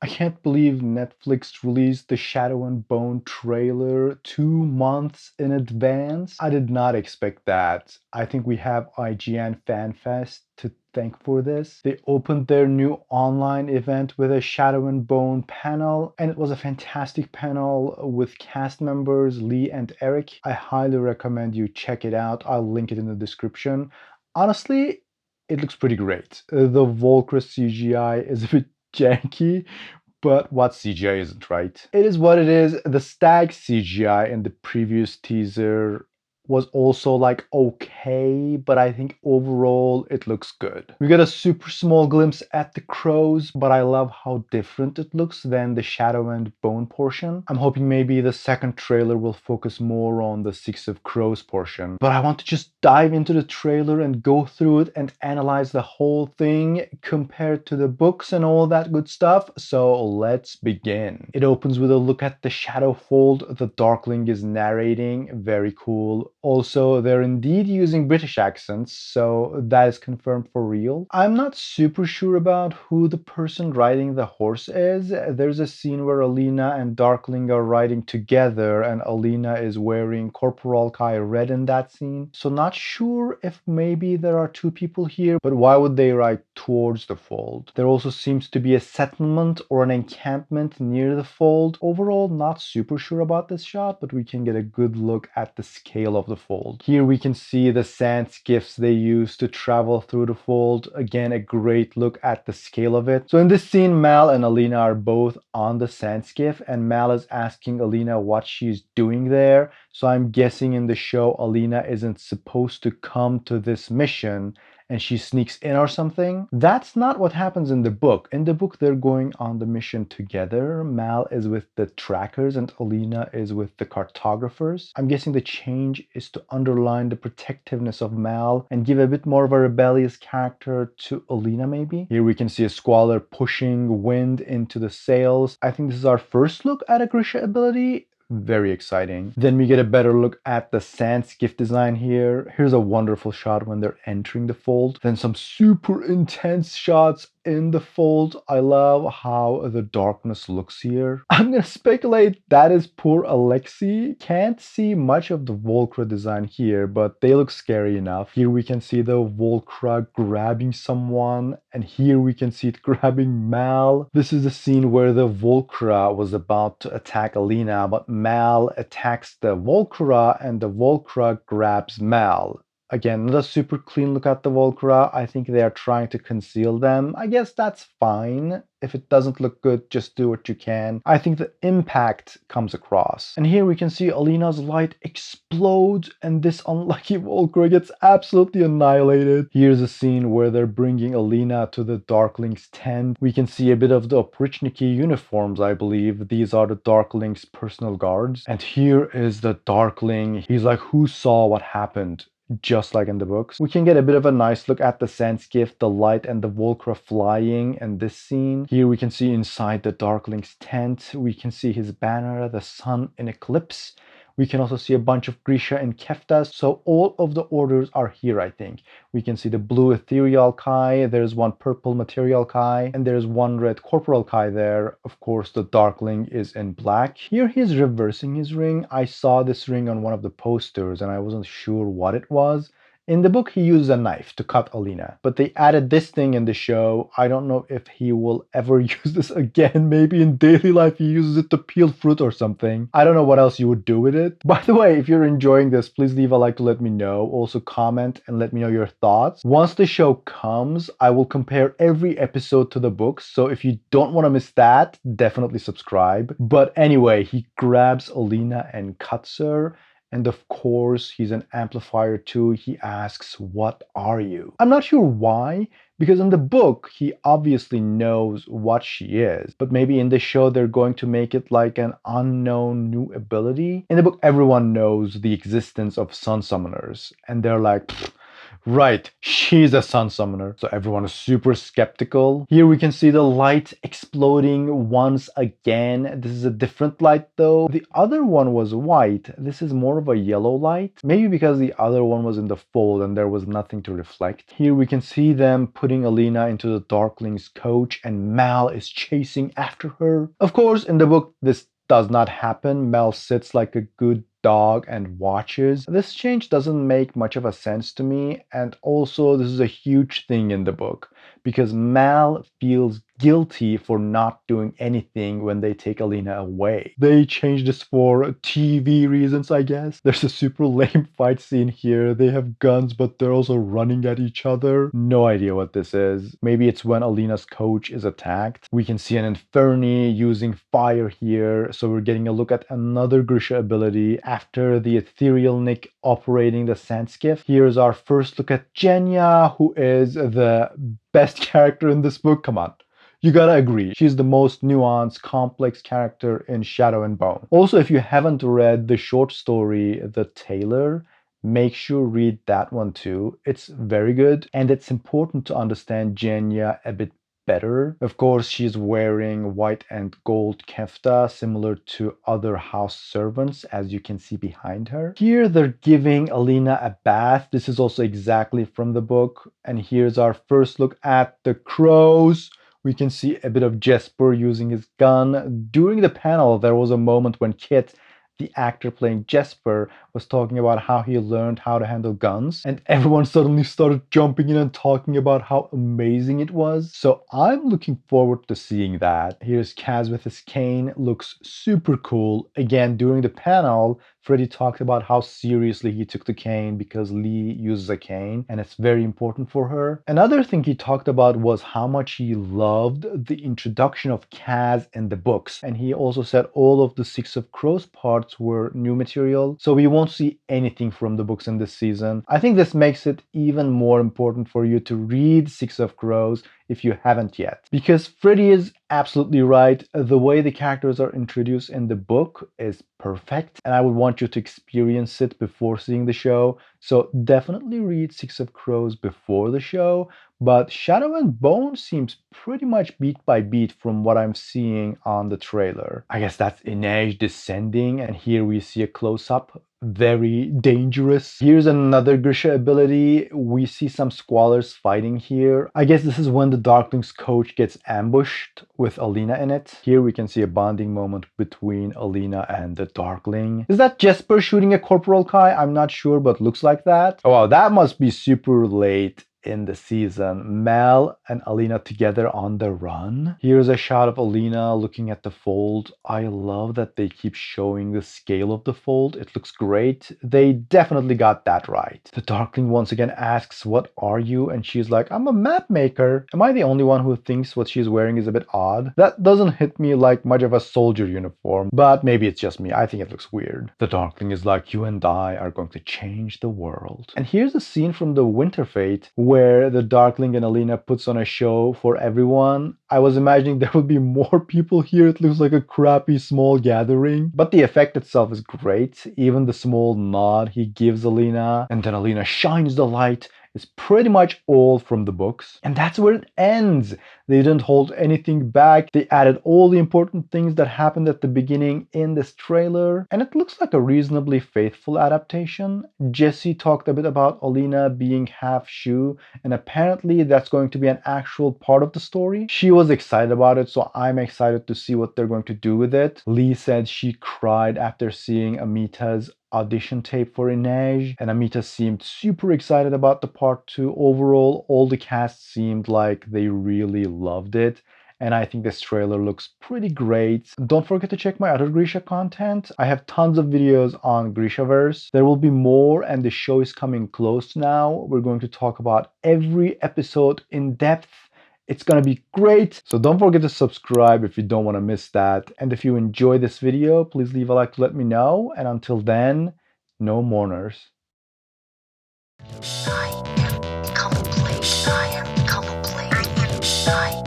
I can't believe Netflix released the Shadow and Bone trailer 2 months in advance. I did not expect that. I think we have IGN FanFest to thank for this. They opened their new online event with a Shadow and Bone panel, and it was a fantastic panel with cast members Leigh and Eric. I highly recommend you check it out. I'll link it in the description. Honestly, it looks pretty great. The Volcra CGI is a bit janky, but what CGI isn't, right? It is what it is. The stag CGI in the previous teaser was also like okay, but I think overall it looks good. We get a super small glimpse at the crows, but I love how different it looks than the Shadow and Bone portion. I'm hoping maybe the second trailer will focus more on the Six of Crows portion. But I want to just dive into the trailer and go through it and analyze the whole thing compared to the books and all that good stuff. So let's begin. It opens with a look at the shadow fold the Darkling is narrating. Very cool. Also, they're indeed using British accents, so that is confirmed for real. I'm not super sure about who the person riding the horse is. There's a scene where Alina and Darkling are riding together, and Alina is wearing Corporal Kai red in that scene. So not sure if maybe there are two people here, but why would they ride towards the fold? There also seems to be a settlement or an encampment near the fold. Overall, not super sure about this shot, but we can get a good look at the scale of the fold. Here we can see the sand skiffs they use to travel through the fold. Again, a great look at the scale of it. So in this scene, Mal and Alina are both on the sand skiff, and Mal is asking Alina what she's doing there. So I'm guessing in the show, Alina isn't supposed to come to this mission and she sneaks in or something. That's not what happens in the book. In the book, they're going on the mission together. Mal is with the trackers and Alina is with the cartographers. I'm guessing the change is to underline the protectiveness of Mal and give a bit more of a rebellious character to Alina, maybe. Here we can see a squaller pushing wind into the sails. I think this is our first look at a Grisha ability. Very exciting. Then we get a better look at the sand skiff design here. Here's a wonderful shot when they're entering the fold. Then some super intense shots in the fold. I love how the darkness looks here. I'm gonna speculate that is poor Alexei. Can't see much of the Volcra design here, but they look scary enough. Here we can see the Volcra grabbing someone, and here we can see it grabbing Mal. This is the scene where the Volcra was about to attack Alina, but Mal attacks the Volcra and the Volcra grabs Mal. Again, not a super clean look at the Volcra. I think they are trying to conceal them. I guess that's fine. If it doesn't look good, just do what you can. I think the impact comes across. And here we can see Alina's light explode and this unlucky Volcra gets absolutely annihilated. Here's a scene where they're bringing Alina to the Darkling's tent. We can see a bit of the Oprichniki uniforms, I believe. These are the Darkling's personal guards. And here is the Darkling. He's like, who saw what happened? Just like in the books. We can get a bit of a nice look at the sand skiff, the light and the Volcra flying in this scene. Here we can see inside the Darkling's tent. We can see his banner, the sun in eclipse. We can also see a bunch of Grisha and Keftas. So all of the orders are here, I think. We can see the blue ethereal Kai, there's one purple material Kai, and there's one red corporal Kai there. Of course, the Darkling is in black. Here he's reversing his ring. I saw this ring on one of the posters and I wasn't sure what it was. In the book, he uses a knife to cut Alina, but they added this thing in the show. I don't know if he will ever use this again. Maybe in daily life he uses it to peel fruit or something. I don't know what else you would do with it. By the way, if you're enjoying this, please leave a like to let me know. Also comment and let me know your thoughts. Once the show comes, I will compare every episode to the books. So if you don't want to miss that, definitely subscribe. But anyway, he grabs Alina and cuts her. And of course, he's an amplifier too. He asks, "What are you?" I'm not sure why, because in the book, he obviously knows what she is. But maybe in the show, they're going to make it like an unknown new ability. In the book, everyone knows the existence of sun summoners. And they're like, Right, she's a sun summoner, so everyone is super skeptical. Here we can see the light exploding once again. This is a different light though. The other one was white. This is more of a yellow light. Maybe because the other one was in the fold and there was nothing to reflect. Here we can see them putting Alina into the Darkling's coach and Mal is chasing after her. Of course, in the book, this does not happen. Mel sits like a good dog and watches. This change doesn't make much of a sense to me, and also this is a huge thing in the book because Mal feels guilty for not doing anything when they take Alina away. They changed this for TV reasons, I guess. There's a super lame fight scene here. They have guns, but they're also running at each other. No idea what this is. Maybe it's when Alina's coach is attacked. We can see an Inferni using fire here, so we're getting a look at another Grisha ability after the Ethereal Nick operating the sand skiff. Here's our first look at Jenya, who is the best character in this book. Come on. You gotta agree, she's the most nuanced, complex character in Shadow and Bone. Also, if you haven't read the short story, The Tailor, make sure read that one too. It's very good, and it's important to understand Jenya a bit better. Of course, she's wearing white and gold kefta, similar to other house servants, as you can see behind her. Here, they're giving Alina a bath. This is also exactly from the book. And here's our first look at the crows. We can see a bit of Jesper using his gun. During the panel, there was a moment when Kit, the actor playing Jesper, was talking about how he learned how to handle guns, and everyone suddenly started jumping in and talking about how amazing it was. So I'm looking forward to seeing that. Here's Kaz with his cane, looks super cool. Again, during the panel, Freddy talked about how seriously he took the cane because Leigh uses a cane and it's very important for her. Another thing he talked about was how much he loved the introduction of Kaz in the books, and he also said all of the Six of Crows parts were new material, so we won't see anything from the books in this season. I think this makes it even more important for you to read Six of Crows if you haven't yet. Because Freddy is absolutely right. The way the characters are introduced in the book is perfect, and I would want you to experience it before seeing the show. So definitely read Six of Crows before the show. But Shadow and Bone seems pretty much beat by beat from what I'm seeing on the trailer. I guess that's Inej descending, and here we see a close-up. Very dangerous. Here's another Grisha ability. We see some squalors fighting here. I guess this is when the Darkling's coach gets ambushed with Alina in it. Here we can see a bonding moment between Alina and the Darkling. Is that Jesper shooting a Corporal Kai? I'm not sure, but looks like that. Oh wow, that must be super late in the season. Mel and Alina together on the run. Here's a shot of Alina looking at the fold. I love that they keep showing the scale of the fold. It looks great. They definitely got that right. The Darkling once again asks, "What are you?" And she's like, "I'm a map maker." Am I the only one who thinks what she's wearing is a bit odd? That doesn't hit me like much of a soldier uniform, but maybe it's just me. I think it looks weird. The Darkling is like, "You and I are going to change the world." And here's a scene from the Winter Fate where the Darkling and Alina puts on a show for everyone. I was imagining there would be more people here. It looks like a crappy small gathering, but the effect itself is great. Even the small nod he gives Alina, and then Alina shines the light, is pretty much all from the books. And that's where it ends. They didn't hold anything back. They added all the important things that happened at the beginning in this trailer, and it looks like a reasonably faithful adaptation. Jesse talked a bit about Alina being half Shu, and apparently that's going to be an actual part of the story. She was excited about it, so I'm excited to see what they're going to do with it. Leigh said she cried after seeing Amita's audition tape for Inej, and Amita seemed super excited about the part 2. Overall, all the cast seemed like they really loved it, and I think this trailer looks pretty great. Don't forget to check my other Grisha content. I have tons of videos on Grishaverse. There will be more, and the show is coming close now. We're going to talk about every episode in depth. It's gonna be great. So don't forget to subscribe if you don't want to miss that. And if you enjoy this video, please leave a like to let me know. And until then, no mourners. I am complete. I am complete. I